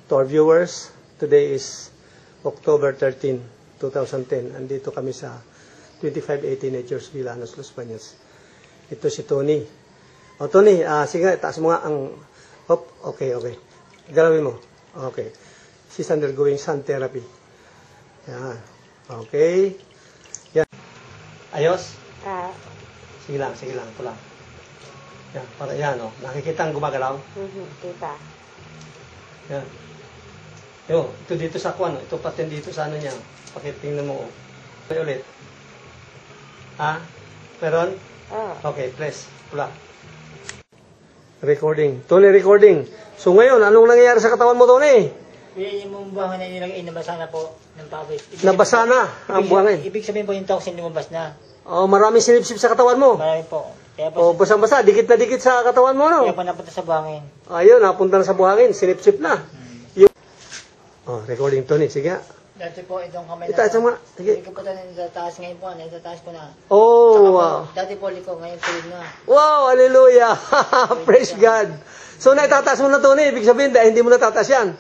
To our viewers, today is October 13, 2010. Andito kami sa 2580 Nature's Villanos, Los Baños. Ito si Tony. O Tony, sige, taas mo nga ang... Hop, okay. Galawin mo. Okay. She's undergoing sun therapy. Yan. Okay. Yan. Ayos? Sige lang. Ito lang. Yan, para yan, o. Nakikita ang gumagalaw? Kita. Yan. Yo, ito dito sa kuwan, ito pati dito sa ano niya. Pakitingnan mo. Okay, ulit. Meron? Okay, press. Pula. Recording. Tony, recording. So ngayon, anong nangyayari sa katawan mo, Tony? Yung buhangin na nilagay, nabasa na po ng pawis. Nabasa na ang buhangin. Ibig sabihin po yung toxin lumabas na. Oh, maraming sinipsip sa katawan mo. Marami po. Kaya po, Basang-basa, dikit na dikit sa katawan mo, no? kaya po napunta sa buhangin. Ayun, napunta na sa buhangin, sinipsip na. Recording, Tony, sige. Dati po itong kamay Itaas mo. Sige. Hindi ko po ito natataas ngayon po, natataas ko na. Oh, wow. Dati po liko, ngayon tulog na. Wow, hallelujah. Praise God. So, naitataas mo na, Tony. Ibig sabihin, dahil hindi mo natataas yan.